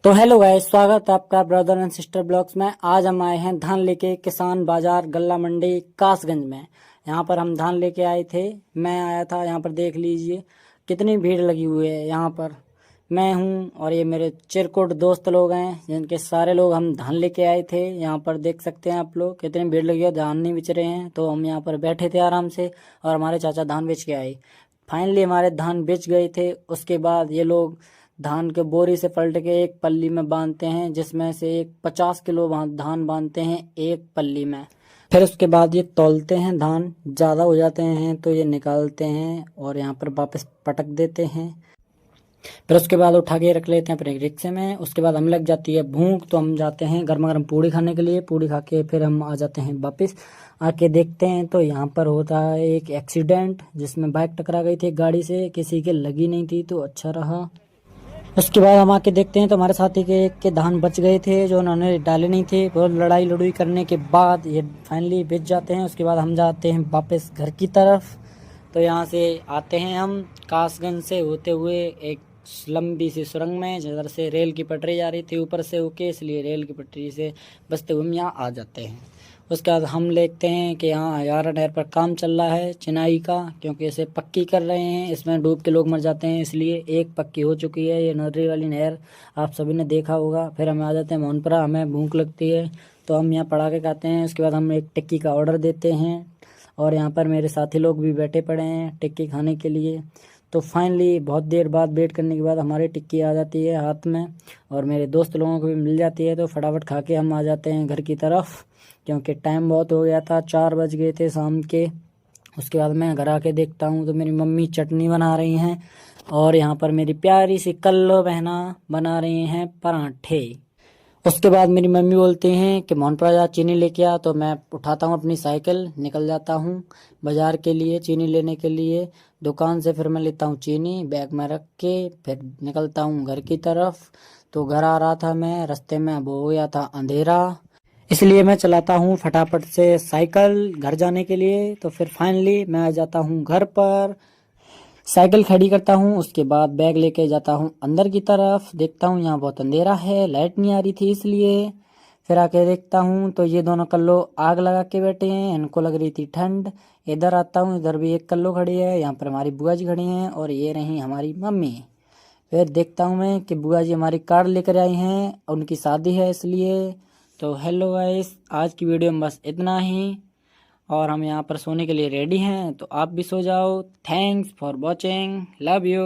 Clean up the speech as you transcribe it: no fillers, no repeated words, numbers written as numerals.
तो hello guys, स्वागत है आपका ब्रदर एंड सिस्टर ब्लॉग्स में। आज हम आए हैं धान लेके किसान बाजार गल्ला मंडी कासगंज में। यहाँ पर हम धान लेके आए थे, मैं आया था। यहाँ पर देख लीजिए कितनी भीड़ लगी हुई है। यहाँ पर मैं हूँ और ये मेरे चिरकुट दोस्त लोग हैं, जिनके सारे लोग हम धान लेके आए थे। यहाँ पर देख सकते हैं आप लोग कितनी भीड़ लगी है, धान नहीं बेच रहे हैं। तो हम यहाँ पर बैठे थे आराम से और हमारे चाचा धान बेच के आए। फाइनली हमारे धान बेच गए थे। उसके बाद ये लोग धान के बोरी से पलट के एक पल्ली में बांधते हैं, जिसमें से एक 50 किलो धान बांधते हैं एक पल्ली में। फिर उसके बाद ये तौलते हैं, धान ज़्यादा हो जाते हैं तो ये निकालते हैं और यहाँ पर वापस पटक देते हैं। फिर उसके बाद उठा के रख लेते हैं अपने रिक्शे में। उसके बाद हमें लग जाती है भूख, तो हम जाते हैं गर्मा गर्म पूड़ी खाने के लिए। पूड़ी खा के फिर हम आ जाते हैं वापस। आके देखते हैं तो यहाँ पर होता है एक एक्सीडेंट, जिसमें बाइक टकरा गई थी गाड़ी से। किसी के लगी नहीं थी तो अच्छा रहा। उसके बाद हम आके देखते हैं तो हमारे साथी के धान बच गए थे, जो उन्होंने डाले नहीं थे। बहुत लड़ाई लड़ाई करने के बाद ये फाइनली बेच जाते हैं। उसके बाद हम जाते हैं वापस घर की तरफ। तो यहाँ से आते हैं हम कासगंज से होते हुए एक लंबी सी सुरंग में, जिधर से रेल की पटरी जा रही थी ऊपर से होके, इसलिए रेल की पटरी से बचते हुए हम यहाँ आ जाते हैं। उसके बाद हम देखते हैं कि यहाँ यारा नहर पर काम चल रहा है चिनाई का, क्योंकि इसे पक्की कर रहे हैं। इसमें डूब के लोग मर जाते हैं, इसलिए एक पक्की हो चुकी है ये नर्री वाली नहर, आप सभी ने देखा होगा। फिर हम आ जाते हैं मोहनपुरा। हमें भूख लगती है तो हम यहाँ पड़ा के खाते हैं। उसके बाद हम एक टिक्की का ऑर्डर देते हैं और यहाँ पर मेरे साथी लोग भी बैठे पड़े हैं टिक्की खाने के लिए। तो फाइनली बहुत देर बाद वेट करने के बाद हमारी टिक्की आ जाती है हाथ में और मेरे दोस्त लोगों को भी मिल जाती है। तो फटाफट खा के हम आ जाते हैं घर की तरफ, क्योंकि टाइम बहुत हो गया था, 4 बज गए थे शाम के। उसके बाद मैं घर आके देखता हूँ तो मेरी मम्मी चटनी बना रही हैं और यहाँ पर मेरी प्यारी सी कल्लो बहना बना रही हैं पराठे। उसके बाद मेरी मम्मी बोलती हैं कि मोहनपुरा जा चीनी लेके आ। तो मैं उठाता हूँ अपनी साइकिल, निकल जाता हूँ बाज़ार के लिए चीनी लेने के लिए। दुकान से फिर मैं लेता हूँ चीनी बैग में रख के, फिर निकलता हूँ घर की तरफ। तो घर आ रहा था मैं, रास्ते में अब हो गया था अंधेरा, इसलिए मैं चलाता हूँ फटाफट से साइकिल घर जाने के लिए। तो फिर फाइनली मैं आ जाता हूँ घर पर, साइकिल खड़ी करता हूँ। उसके बाद बैग लेके जाता हूँ अंदर की तरफ। देखता हूँ यहाँ बहुत अंधेरा है, लाइट नहीं आ रही थी इसलिए। फिर आके देखता हूँ तो ये दोनों कल्लो आग लगा के बैठे हैं, इनको लग रही थी ठंड। इधर आता हूँ, इधर भी एक कल्लो खड़ी है, यहाँ पर हमारी बुआ जी खड़ी हैं और ये रही हमारी मम्मी। फिर देखता हूँ मैं कि बुआ जी हमारी कार्ड लेकर आई हैं, उनकी शादी है इसलिए। तो हेलो गाइस, आज की वीडियो में बस इतना ही और हम यहाँ पर सोने के लिए रेडी हैं, तो आप भी सो जाओ। Thanks for watching, love you.